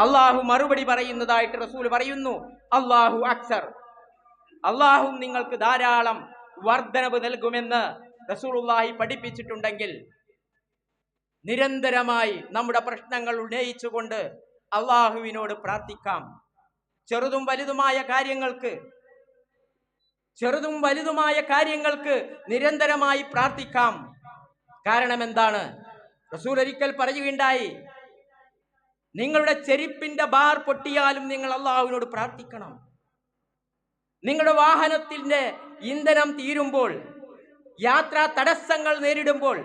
അള്ളാഹു മറുപടി പറയുന്നതായിട്ട് റസൂൽ പറയുന്നു, അള്ളാഹു അക്സർ, അള്ളാഹു നിങ്ങൾക്ക് ധാരാളം വർധനവ് നൽകുമെന്ന് റസൂലുള്ളാഹി പഠിപ്പിച്ചിട്ടുണ്ടെങ്കിൽ നിരന്തരമായി നമ്മുടെ പ്രശ്നങ്ങൾ ഉന്നയിച്ചുകൊണ്ട് അള്ളാഹുവിനോട് പ്രാർത്ഥിക്കാം. ചെറുതും വലുതുമായ കാര്യങ്ങൾക്ക് നിരന്തരമായി പ്രാർത്ഥിക്കാം. കാരണം എന്താണ്? റസൂൽ ഒരിക്കൽ പറയുകയുണ്ടായി, നിങ്ങളുടെ ചെരുപ്പിന്റെ ബാർ പൊട്ടിയാലും നിങ്ങൾ അള്ളാഹുവിനോട് പ്രാർത്ഥിക്കണം. നിങ്ങളുടെ വാഹനത്തിന്റെ ഇന്ധനം തീരുമ്പോൾ, യാത്രാ തടസ്സങ്ങൾ നേരിടുമ്പോൾ,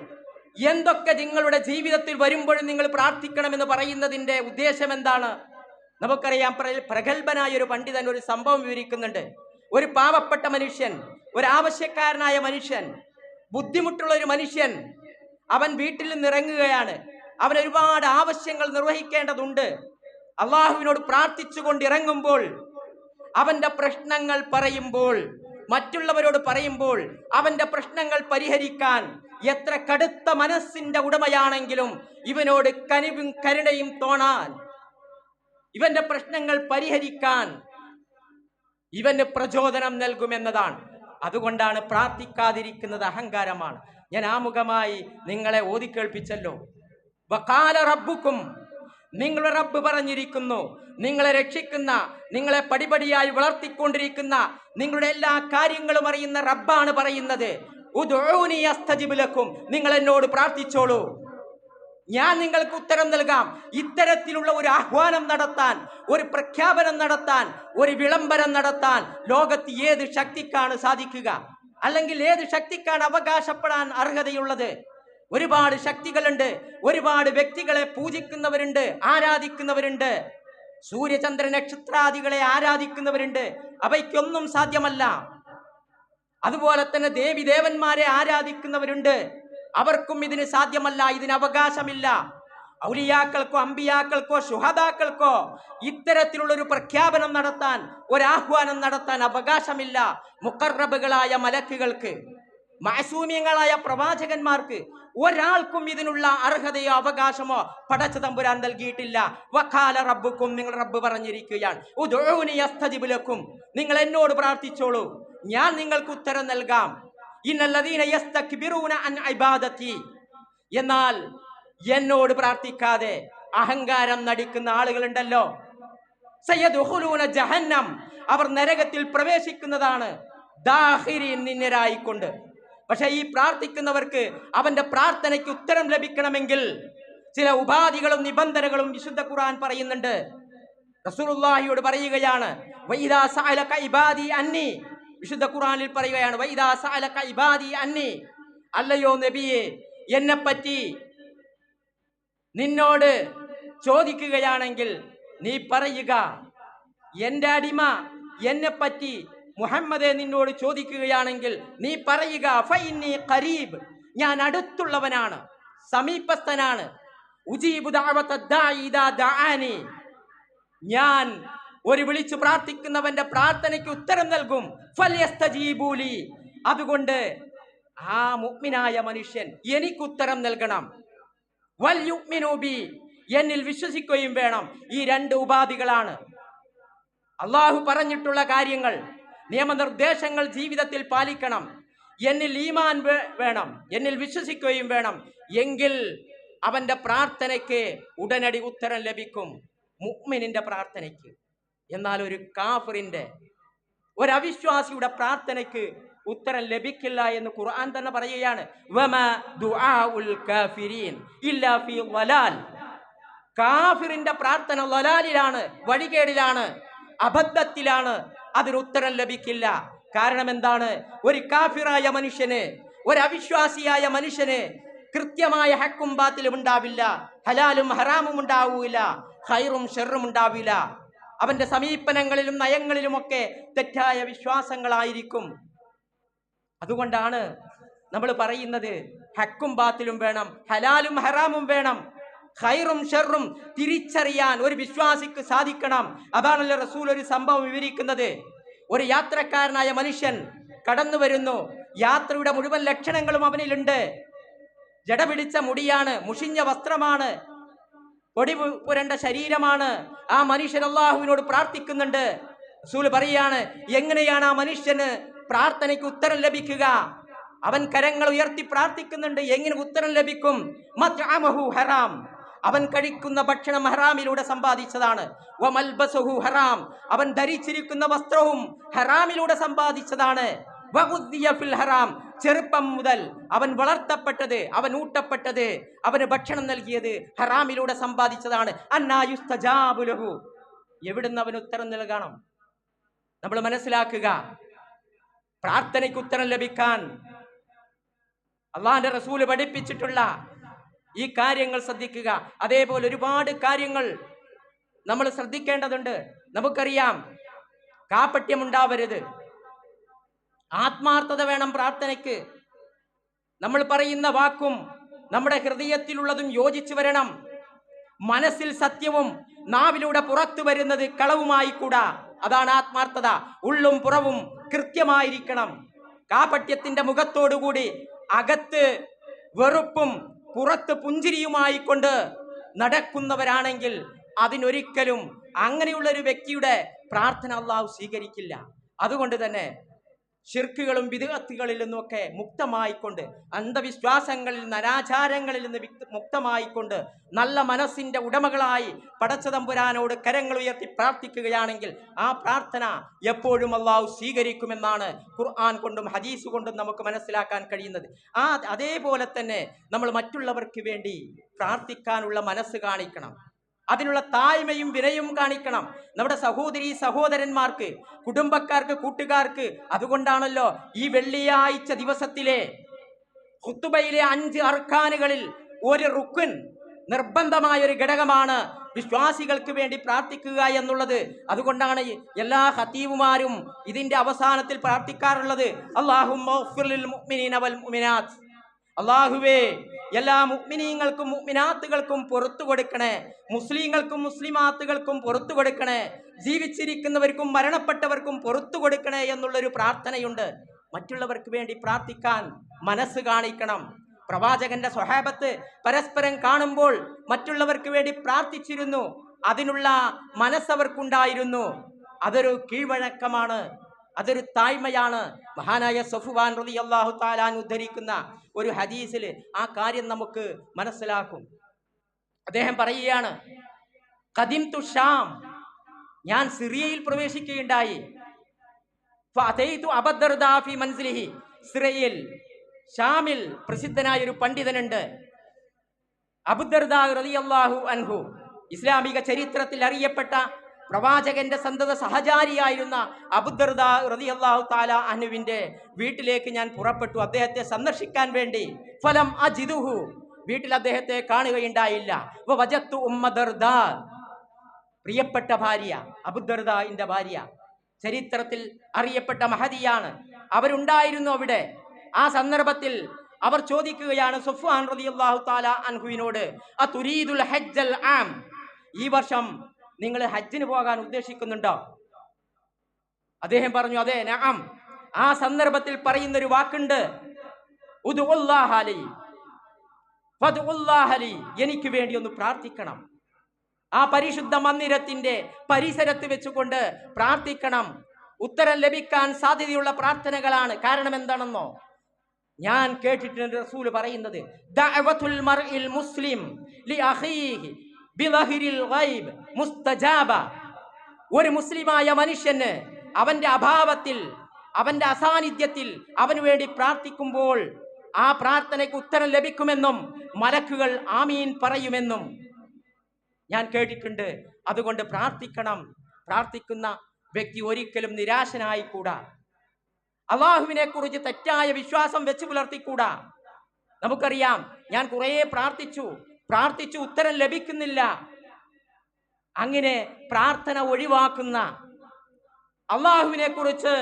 എന്തൊക്കെ നിങ്ങളുടെ ജീവിതത്തിൽ വരുമ്പോഴും നിങ്ങൾ പ്രാർത്ഥിക്കണമെന്ന് പറയുന്നതിന്റെ ഉദ്ദേശം എന്താണ്? നമുക്കറിയാം, പ്രഗത്ഭനായ ഒരു പണ്ഡിതൻ ഒരു സംഭവം വിവരിക്കുന്നുണ്ട്. ഒരു പാവപ്പെട്ട മനുഷ്യൻ, ഒരു ആവശ്യക്കാരനായ മനുഷ്യൻ, ബുദ്ധിമുട്ടുള്ള ഒരു മനുഷ്യൻ, അവൻ വീട്ടിൽ നിന്ന് ഇറങ്ങുകയാണ്. അവൻ ഒരുപാട് ആവശ്യങ്ങൾ നിർവഹിക്കേണ്ടതുണ്ട്. അള്ളാഹുവിനോട് പ്രാർത്ഥിച്ചുകൊണ്ട് ഇറങ്ങുമ്പോൾ, അവന്റെ പ്രശ്നങ്ങൾ പറയുമ്പോൾ, മറ്റുള്ളവരോട് പറയുമ്പോൾ, അവന്റെ പ്രശ്നങ്ങൾ പരിഹരിക്കാൻ എത്ര കടുത്ത മനസ്സിന്റെ ഉടമയാണെങ്കിലും ഇവനോട് കനിവും കരുണയും തോന്നാൻ, ഇവന്റെ പ്രശ്നങ്ങൾ പരിഹരിക്കാൻ ഇവന് പ്രചോദനം നൽകുമെന്നതാണ്. അതുകൊണ്ടാണ് പ്രാർത്ഥിക്കാതിരിക്കുന്നത് അഹങ്കാരമാണ്. ഞാൻ ആമുഖമായി നിങ്ങളെ ഓതിക്കേൾപ്പിച്ചല്ലോ. വഖാല റബ്ബുക്കും, നിങ്ങളുടെ റബ്ബ് പറഞ്ഞിരിക്കുന്നു, നിങ്ങളെ രക്ഷിക്കുന്ന, നിങ്ങളെ പടിപടിയായി വളർത്തിക്കൊണ്ടിരിക്കുന്ന, നിങ്ങളുടെ എല്ലാ കാര്യങ്ങളും അറിയുന്ന റബ്ബാണ് പറയുന്നത്, ഉദ്ഊനി അസ്തജിബ് ലക്കും, നിങ്ങൾ എന്നോട് പ്രാർത്ഥിച്ചോളൂ, ഞാൻ നിങ്ങൾക്ക് ഉത്തരം നൽകാം. ഇത്തരത്തിലുള്ള ഒരു ആഹ്വാനം നടത്താൻ, ഒരു പ്രഖ്യാപനം നടത്താൻ, ഒരു വിളംബരം നടത്താൻ ലോകത്ത് ഏത് ശക്തിക്കാണ് സാധിക്കുക? അല്ലെങ്കിൽ ഏത് ശക്തിക്കാണ് അവകാശപ്പെടാൻ അർഹതയുള്ളത്? ഒരുപാട് ശക്തികളുണ്ട്, ഒരുപാട് വ്യക്തികളെ പൂജിക്കുന്നവരുണ്ട്, ആരാധിക്കുന്നവരുണ്ട്, സൂര്യചന്ദ്ര നക്ഷത്രാദികളെ ആരാധിക്കുന്നവരുണ്ട്. അവയ്ക്കൊന്നും സാധ്യമല്ല. അതുപോലെ തന്നെ ദേവി ദേവന്മാരെ ആരാധിക്കുന്നവരുണ്ട്, അവർക്കും ഇതിന് സാധ്യമല്ല, ഇതിന് അവകാശമില്ല. ഔലിയാക്കൾക്കോ അമ്പിയാക്കൾക്കോ ശുഹദാക്കൾക്കോ ഇത്തരത്തിലുള്ള ഒരു പ്രഖ്യാപനം നടത്താൻ, ഒരാഹ്വാനം നടത്താൻ അവകാശമില്ല. മുഖറബുകളായ മലക്കുകൾക്ക്, മഅസൂമിയങ്ങളായ പ്രവാചകന്മാർക്ക് ഒരാൾക്കും ഇതിനുള്ള അർഹതയോ അവകാശമോ പടച്ച തമ്പുരാൻ നൽകിയിട്ടില്ല. വഖാല റബ്ബുക്കും, നിങ്ങൾ റബ്ബ് പറഞ്ഞിരിക്കുകയാണ്, ഉദ്ഊനി അസ്തജിബ് ലക്കും, നിങ്ങൾ എന്നോട് പ്രാർത്ഥിച്ചോളൂ, ഞാൻ നിങ്ങൾക്ക് ഉത്തരം നൽകാം. ഇന്നല്ലദീന യസ്തക്ബിറൂന അൻ ഇബാദതി, എന്നാൽ എന്നോട് പ്രാർത്ഥിക്കാതെ അഹങ്കാരം നടിക്കുന്ന ആളുകളുണ്ടല്ലോ, സയദ്ഖുലൂന ജഹന്നം, അവർ നരകത്തിൽ പ്രവേശിക്കുന്നതാണ്, ദാഖിരീൻ, നിന്നരായിക്കൊണ്ട്. പക്ഷെ ഈ പ്രാർത്ഥിക്കുന്നവർക്ക് അവന്റെ പ്രാർത്ഥനയ്ക്ക് ഉത്തരം ലഭിക്കണമെങ്കിൽ ചില ഉപാധികളും നിബന്ധനകളും വിശുദ്ധ ഖുർആൻ പറയുന്നുണ്ട്. റസൂലുള്ളാഹിയോട് പറയുകയാണ്, വഇദാ സഅലക ഇബാദി അന്നി, വിശുദ്ധ ഖുർആനിൽ പറയുകയാണ്, വഇദാ സഅലക ഇബാദി അന്നി, അല്ലയോ നബിയെ, എന്നെപ്പറ്റി നിന്നോട് ചോദിക്കുകയാണെങ്കിൽ നീ പറയുക, എന്റെ അടിമ എന്നെപ്പറ്റി മുഹമ്മദേ നിന്നോട് ചോദിക്കുകയാണെങ്കിൽ നീ പറയുക, ഫഇന്നി ഖരീബ്, ഞാൻ അടുത്തുള്ളവനാണ്, സമീപസ്ഥനാണ്, ഉജീബു ദഅവത ദാഇ ഇദാ ദഅാനി, ഞാൻ ഒരു വിളിച്ചു പ്രാർത്ഥിക്കുന്നവന്റെ പ്രാർത്ഥനയ്ക്ക് ഉത്തരം നൽകും. ഫൽയസ്തജീബൂലി, അതുകൊണ്ട് ആ മുഅ്മിനായ മനുഷ്യൻ എനിക്ക് ഉത്തരം നൽകണം. വൽ യുഅ്മിനൂ ബി, എന്നിൽ വിശ്വസിക്കുകയും വേണം. ഈ രണ്ട് ഉപാധികളാണ് അള്ളാഹു പറഞ്ഞിട്ടുള്ള കാര്യങ്ങൾ, നിയമനിർദ്ദേശങ്ങൾ ജീവിതത്തിൽ പാലിക്കണം. എന്നിൽ ഈമാൻ വേണം, എന്നിൽ വിശ്വസിക്കുകയും വേണം. എങ്കിൽ അവന്റെ പ്രാർത്ഥനയ്ക്ക് ഉടനടി ഉത്തരം ലഭിക്കും, മുഅ്മിനിന്റെ പ്രാർത്ഥനയ്ക്ക്. എന്നാൽ ഒരു കാഫിറിന്റെ, ഒരു അവിശ്വാസിയുടെ പ്രാർത്ഥനയ്ക്ക് ഉത്തരം ലഭിക്കില്ല എന്ന് ഖുർആൻ തന്നെ പറയുകയാണ്. വമാ ദുആഉൽ കാഫിരീൻ ഇല്ലാ ഫീ ളലാൽ, കാഫിറിന്റെ പ്രാർത്ഥന ളലാലിലാണ്, വഴികേടിലാണ്, അബദ്ധത്തിലാണ്, അതിന് ഉത്തരം ലഭിക്കില്ല. കാരണം എന്താണ്? ഒരു കാഫിറായ മനുഷ്യന്, ഒരു അവിശ്വാസിയായ മനുഷ്യന് കൃത്യമായ ഹക്കും ബാത്തിലും ഉണ്ടാവില്ല, ഹലാലും ഹറാമും ഉണ്ടാവില്ല, ഖൈറും ഷർറും ഉണ്ടാവില്ല. അവന്റെ സമീപനങ്ങളിലും നയങ്ങളിലുമൊക്കെ തെറ്റായ വിശ്വാസങ്ങളായിരിക്കും. അതുകൊണ്ടാണ് നമ്മൾ പറയുന്നത്, ഹക്കും ബാത്തിലും വേണം, ഹലാലും ഹറാമും വേണം, ഖൈറും ഷർറും തിരിച്ചറിയാൻ ഒരു വിശ്വാസിക്ക് സാധിക്കണം. അതാണല്ലോ റസൂൽ ഒരു സംഭവം വിവരിക്കുന്നത്. ഒരു യാത്രക്കാരനായ മനുഷ്യൻ കടന്നു വരുന്നു. യാത്രയുടെ മുഴുവൻ ലക്ഷണങ്ങളും അവനിലുണ്ട്. ജട പിടിച്ച മുടിയാണ്, മുഷിഞ്ഞ വസ്ത്രമാണ്, പൊടി പുരണ്ട ശരീരമാണ്. ആ മനുഷ്യൻ അള്ളാഹുവിനോട് പ്രാർത്ഥിക്കുന്നുണ്ട്. റസൂൽ പറയാണ്, എങ്ങനെയാണ് ആ മനുഷ്യന് പ്രാർത്ഥനയ്ക്ക് ഉത്തരം ലഭിക്കുക? അവൻ കരങ്ങൾ ഉയർത്തി പ്രാർത്ഥിക്കുന്നുണ്ട്, എങ്ങനെ ഉത്തരം ലഭിക്കും? മത്അമഹു ഹറാം, അവൻ കഴിക്കുന്ന ഭക്ഷണം ഹറാമിലൂടെ സമ്പാദിച്ചതാണ്. വമൽബസുഹു ഹറാം, അവൻ ധരിച്ചിരിക്കുന്ന വസ്ത്രവും ഹറാമിലൂടെ സമ്പാദിച്ചതാണ്. വഗുദ്ദിയ ഫിൽ ഹറാം, ചെറുപ്പം മുതൽ അവൻ വളർത്തപ്പെട്ടത്, അവൻ ഊട്ടപ്പെട്ടത്, അവന് ഭക്ഷണം നൽകിയത് ഹറാമിലൂടെ സമ്പാദിച്ചതാണ്. അന്നാ യുസ്തജാബു ലഹു, എവിടുന്ന് അവന് ഉത്തരം നൽകണം? നമ്മൾ മനസ്സിലാക്കുക, പ്രാർത്ഥനയ്ക്ക് ഉത്തരം ലഭിക്കാൻ അള്ളാഹിന്റെ റസൂല് പഠിപ്പിച്ചിട്ടുള്ള ഈ കാര്യങ്ങൾ ശ്രദ്ധിക്കുക. അതേപോലെ ഒരുപാട് കാര്യങ്ങൾ നമ്മൾ ശ്രദ്ധിക്കേണ്ടതുണ്ട്. നമുക്കറിയാം, കാപട്യമുണ്ടാവരുത്, ആത്മാർത്ഥത വേണം പ്രാർത്ഥനയ്ക്ക്. നമ്മൾ പറയുന്ന വാക്കും നമ്മുടെ ഹൃദയത്തിലുള്ളതും യോജിച്ചു വരണം. മനസ്സിൽ സത്യവും നാവിലൂടെ പുറത്തു വരുന്നത് കളവുമായി കൂടാ. അതാണ് ആത്മാർത്ഥത. ഉള്ളും പുറവും കൃത്യമായിരിക്കണം. കാപട്യത്തിന്റെ മുഖത്തോടുകൂടി അകത്ത് വെറുപ്പും പുറത്ത് പുഞ്ചിരിയുമായി കൊണ്ട് നടക്കുന്നവരാണെങ്കിൽ അതിനൊരിക്കലും അങ്ങനെയുള്ള ഒരു വ്യക്തിയുടെ പ്രാർത്ഥന അള്ളാഹു സ്വീകരിക്കില്ല. അതുകൊണ്ട് തന്നെ ശിർക്കുകളും ബിദ്അത്തുകളിൽ നിന്നൊക്കെ മുക്തമായിക്കൊണ്ട്, അന്ധവിശ്വാസങ്ങളിൽ നിന്ന്, അനാചാരങ്ങളിൽ നിന്ന് മുക്തമായിക്കൊണ്ട് നല്ല മനസ്സിന്റെ ഉടമകളായി പടച്ചതമ്പുരാനോട് കരങ്ങൾ ഉയർത്തി പ്രാർത്ഥിക്കുകയാണെങ്കിൽ ആ പ്രാർത്ഥന എപ്പോഴും അള്ളാഹു സ്വീകരിക്കുമെന്നാണ് ഖുർആൻ കൊണ്ടും ഹദീസ് കൊണ്ടും നമുക്ക് മനസ്സിലാക്കാൻ കഴിയുന്നത്. അതേപോലെ തന്നെ നമ്മൾ മറ്റുള്ളവർക്ക് വേണ്ടി പ്രാർത്ഥിക്കാനുള്ള മനസ്സ് കാണിക്കണം. അതിനുള്ള താഴ്മയും വിനയും കാണിക്കണം. നമ്മുടെ സഹോദരി സഹോദരന്മാർക്ക്, കുടുംബക്കാർക്ക്, കൂട്ടുകാർക്ക്. അതുകൊണ്ടാണല്ലോ ഈ വെള്ളിയാഴ്ച ദിവസത്തിലെ ഖുതുബയിലെ 5 അർക്കാനുകളിൽ ഒരു റുക്ൻ, നിർബന്ധമായ ഒരു ഘടകമാണ് വിശ്വാസികൾക്ക് വേണ്ടി പ്രാർത്ഥിക്കുക എന്നുള്ളത്. അതുകൊണ്ടാണ് എല്ലാ ഖതീബുമാരും ഇതിന്റെ അവസാനത്തിൽ പ്രാർത്ഥിക്കാറുള്ളത്, അല്ലാഹുമ്മഗ്ഫിർ ലിൽ മുഅ്മിനീന വൽ മുഅ്മിനാത്ത്, അല്ലാഹുവേ എല്ലാ മുഅ്മിനീങ്ങൾക്കും മുഅ്മിനാത്തുകൾക്കും പുറത്തു കൊടുക്കണേ, മുസ്ലിങ്ങൾക്കും മുസ്ലിമാത്തുകൾക്കും പുറത്തു കൊടുക്കണേ, ജീവിച്ചിരിക്കുന്നവർക്കും മരണപ്പെട്ടവർക്കും പുറത്തു കൊടുക്കണേ എന്നുള്ളൊരു പ്രാർത്ഥനയുണ്ട്. മറ്റുള്ളവർക്ക് വേണ്ടി പ്രാർത്ഥിക്കാൻ മനസ്സ് കാണിക്കണം. പ്രവാചകന്റെ സ്വഹാബത്ത് പരസ്പരം കാണുമ്പോൾ മറ്റുള്ളവർക്ക് വേണ്ടി പ്രാർത്ഥിച്ചിരുന്നു. അതിനുള്ള മനസ്സവർക്കുണ്ടായിരുന്നു. അതൊരു കീഴ്വഴക്കമാണ്, അതൊരു താഴ്മയാണ്. മഹാനായ സഫ്വാൻ റളിയല്ലാഹു തആല അൻഹു ഉദ്ധരിക്കുന്ന ഒരു ഹദീസിൽ ആ കാര്യം നമുക്ക് മനസ്സിലാക്കും. അദ്ദേഹം പറയുകയാണ്, ഖദിംതു ഷാം, ഞാൻ സിറിയയിൽ പ്രവേശിക്കുകയുണ്ടായി. ഫഅതൈതു അബൂദർദാ ഫി മൻസിലിഹി, സിറിയയിൽ ഷാമിൽ പ്രസിദ്ധനായ ഒരു പണ്ഡിതനുണ്ട്, അബൂദർദാ റളിയല്ലാഹു അൻഹു. ഇസ്ലാമിക ചരിത്രത്തിൽ അറിയപ്പെട്ട പ്രവാചകന്റെ സന്തത സഹചാരിയായിരുന്ന അബൂദർദാ റളിയല്ലാഹു തആല അൻഹുവിന്റെ വീട്ടിലേക്ക് ഞാൻ പുറപ്പെട്ടു, അദ്ദേഹത്തെ സന്ദർശിക്കാൻ വേണ്ടി. ഫലം അജിദുഹു, വീട്ടിൽ അദ്ദേഹത്തെ കാണുകയുണ്ടായില്ല. വജത്തു ഉമ്മ ദർദാ, പ്രിയപ്പെട്ട ഭാര്യ, അബൂദർദാന്റെ ഭാര്യ, ചരിത്രത്തിൽ അറിയപ്പെട്ട മഹദിയാണ്. അവരുണ്ടായിരുന്നു അവിടെ. ആ സന്ദർഭത്തിൽ അവർ ചോദിക്കുകയാണ് സഫ്വാൻ റളിയല്ലാഹു തആല അൻഹുവിനോട്, അതുരീദുൽ ഹജ്ജൽ ആം, ഈ വർഷം നിങ്ങൾ ഹജ്ജിന് പോകാൻ ഉദ്ദേശിക്കുന്നുണ്ടോ? അദ്ദേഹം പറഞ്ഞു, അതെ, നഅം. ആ സന്ദർഭത്തിൽ പറയുന്നൊരു വാക്കുണ്ട്, ഉദ്ഉല്ലാഹ ലി ഫദ്ഉല്ലാഹ ലി, എനിക്ക് വേണ്ടി ഒന്ന് പ്രാർത്ഥിക്കണം. ആ പരിശുദ്ധ മന്ദിരത്തിന്റെ പരിസരത്ത് വെച്ചുകൊണ്ട് പ്രാർത്ഥിക്കണം. ഉത്തരം ലഭിക്കാൻ സാധ്യതയുള്ള പ്രാർത്ഥനകളാണ്. കാരണം എന്താണെന്നോ, ഞാൻ കേട്ടിട്ടുണ്ട് റസൂല് പറയുന്നത്, ദഅവത്തുൽ മർഇൽ മുസ്ലിം ലി അഖീഹി ബിളഹിരിൽ ഗൈബ് മുസ്തജാബ, ഒരു മുസ്ലിമായ മനുഷ്യന് അവന്റെ അഭാവത്തിൽ, അവന്റെ അസാന്നിധ്യത്തിൽ അവന് വേണ്ടി പ്രാർത്ഥിക്കുമ്പോൾ ആ പ്രാർത്ഥനയ്ക്ക് ഉത്തരം ലഭിക്കുമെന്നും മലക്കുകൾ ആമീൻ പറയുമെന്നും ഞാൻ കേട്ടിട്ടുണ്ട്. അതുകൊണ്ട് പ്രാർത്ഥിക്കണം. പ്രാർത്ഥിക്കുന്ന വ്യക്തി ഒരിക്കലും നിരാശനായിക്കൂടാ. അള്ളാഹുവിനെ കുറിച്ച് തെറ്റായ വിശ്വാസം വെച്ച് പുലർത്തിക്കൂടാ. നമുക്കറിയാം, ഞാൻ കുറേ പ്രാർത്ഥിച്ചു ഉത്തരം ലഭിക്കുന്നില്ല. അങ്ങനെ പ്രാർത്ഥന ഒഴിവാക്കുന്ന, അള്ളാഹുവിനെ കുറിച്ച്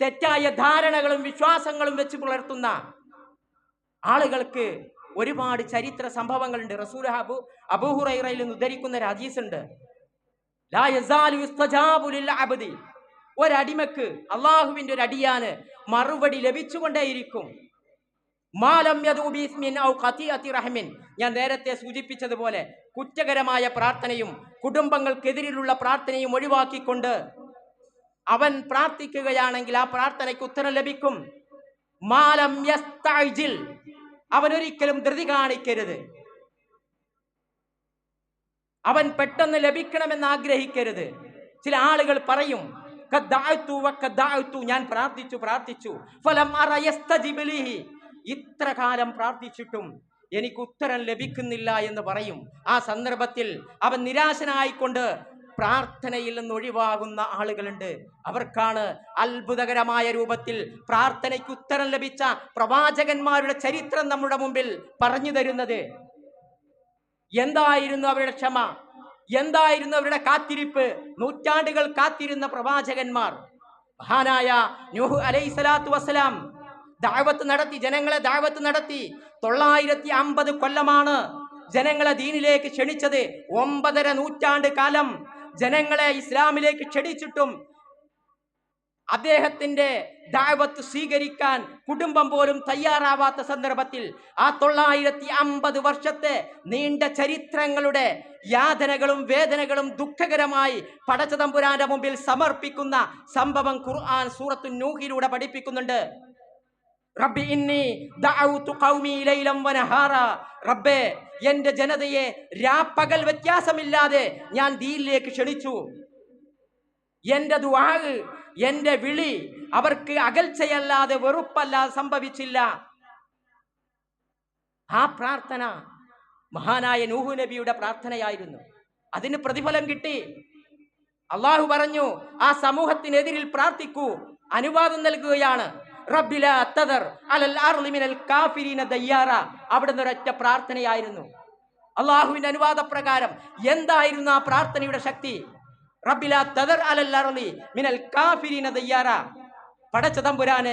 തെറ്റായ ധാരണകളും വിശ്വാസങ്ങളും വെച്ച് പുലർത്തുന്ന ആളുകൾക്ക് ഒരുപാട് ചരിത്ര സംഭവങ്ങളുണ്ട്. റസൂൽ അബൂ ഹുറൈറയിൽ നിന്ന് ഉദ്ധരിക്കുന്ന ഒരു ഹദീസ് ഉണ്ട്, ലാ യസാലു യുസ്തജാബു ലിൽ അബ്ദി, ഒരടിമക്ക്, അള്ളാഹുവിന്റെ ഒരു അടിയാന് മറുപടി ലഭിച്ചുകൊണ്ടേയിരിക്കും. മാലം യദൂ ബിസ്മിൻ ഔ ഖതിഅതി റഹ്മിൻ. ഞാൻ നേരത്തെ സൂചിപ്പിച്ചതുപോലെ കുറ്റകരമായ പ്രാർത്ഥനയും കുടുംബങ്ങൾക്കെതിരിലുള്ള പ്രാർത്ഥനയും ഒഴിവാക്കിക്കൊണ്ട് അവൻ പ്രാർത്ഥിക്കുകയാണെങ്കിൽ ആ പ്രാർത്ഥനയ്ക്ക് ഉത്തരം ലഭിക്കും. മാലം യസ്തഅജിൽ, അവൻ ഒരിക്കലും ധൃതി കാണിക്കരുത്. അവൻ പെട്ടെന്ന് ലഭിക്കണമെന്ന് ആഗ്രഹിക്കരുത്. ചില ആളുകൾ പറയും ഞാൻ പ്രാർത്ഥിച്ചു ഫലം അറ യസ്തജിബ് ലി, ഇത്ര കാലം പ്രാർത്ഥിച്ചിട്ടും എനിക്ക് ഉത്തരം ലഭിക്കുന്നില്ല എന്ന് പറയും. ആ സന്ദർഭത്തിൽ അവൻ നിരാശനായിക്കൊണ്ട് പ്രാർത്ഥനയിൽ നിന്ന് ഒഴിവാകുന്ന ആളുകളുണ്ട്. അവർക്കാണ് അത്ഭുതകരമായ രൂപത്തിൽ പ്രാർത്ഥനയ്ക്ക് ഉത്തരം ലഭിച്ച പ്രവാചകന്മാരുടെ ചരിത്രം നമ്മുടെ മുമ്പിൽ പറഞ്ഞു തരുന്നത്. എന്തായിരുന്നു അവരുടെ ക്ഷമ, എന്തായിരുന്നു അവരുടെ കാത്തിരിപ്പ്. നൂറ്റാണ്ടുകൾ കാത്തിരുന്ന പ്രവാചകന്മാർ. മഹാനായ നൂഹ് അലൈഹിസ്സലാത്തു വസ്സലാം ദഅവത്ത് നടത്തി, ജനങ്ങളെ ദഅവത്ത് നടത്തി. 950 കൊല്ലമാണ് ജനങ്ങളെ ദീനിലേക്ക് ക്ഷണിച്ചത്. 9.5 നൂറ്റാണ്ട് കാലം ജനങ്ങളെ ഇസ്ലാമിലേക്ക് ക്ഷണിച്ചിട്ടും അദ്ദേഹത്തിന്റെ ദഅവത്ത് സ്വീകരിക്കാൻ കുടുംബം പോലും തയ്യാറാവാത്ത സന്ദർഭത്തിൽ ആ 950 വർഷത്തെ നീണ്ട ചരിത്രങ്ങളുടെ യാതനകളും വേദനകളും ദുഃഖകരമായി പടച്ചതമ്പുരാന്റെ മുമ്പിൽ സമർപ്പിക്കുന്ന സംഭവം ഖുർആൻ സൂറത്തു നൂഹിലൂടെ പഠിപ്പിക്കുന്നുണ്ട്. റബ്ബി ഇന്നി ദഅഉതു ഖൗമി ലൈലൻ വനഹാറ, റബ്ബേ എന്റെ ജനതയെ രാപ്പകൽ വ്യത്യാസമില്ലാതെ ഞാൻ ദീനിലേക്ക് ക്ഷണിച്ചു. എന്റെ ദുആ, എന്റെ വിളി അവർക്ക് അകൽച്ചയല്ലാതെ വെറുപ്പല്ലാതെ സംഭവിച്ചില്ല. ആ പ്രാർത്ഥന മഹാനായ നൂഹ് നബിയുടെ പ്രാർത്ഥനയായിരുന്നു. അതിന് പ്രതിഫലം കിട്ടി. അള്ളാഹു പറഞ്ഞു, ആ സമൂഹത്തിനെതിരിൽ പ്രാർത്ഥിക്കൂ, അനുവാദം നൽകുകയാണ്. റബ്ബി ലാ തദർ അലൽ അർളി മിനൽ കാഫിരീന ദയ്യാറ. അവിടുന്ന് ഒരൊറ്റ പ്രാർത്ഥനയായിരുന്നു. അള്ളാഹുവിന്റെ അനുവാദപ്രകാരം എന്തായിരുന്നു ആ പ്രാർത്ഥനയുടെ ശക്തി? റബ്ബി ലാ തദർ അലൽ അർളി മിനൽ കാഫിരീന ദയ്യാറ. പടച്ച തമ്പുരാനെ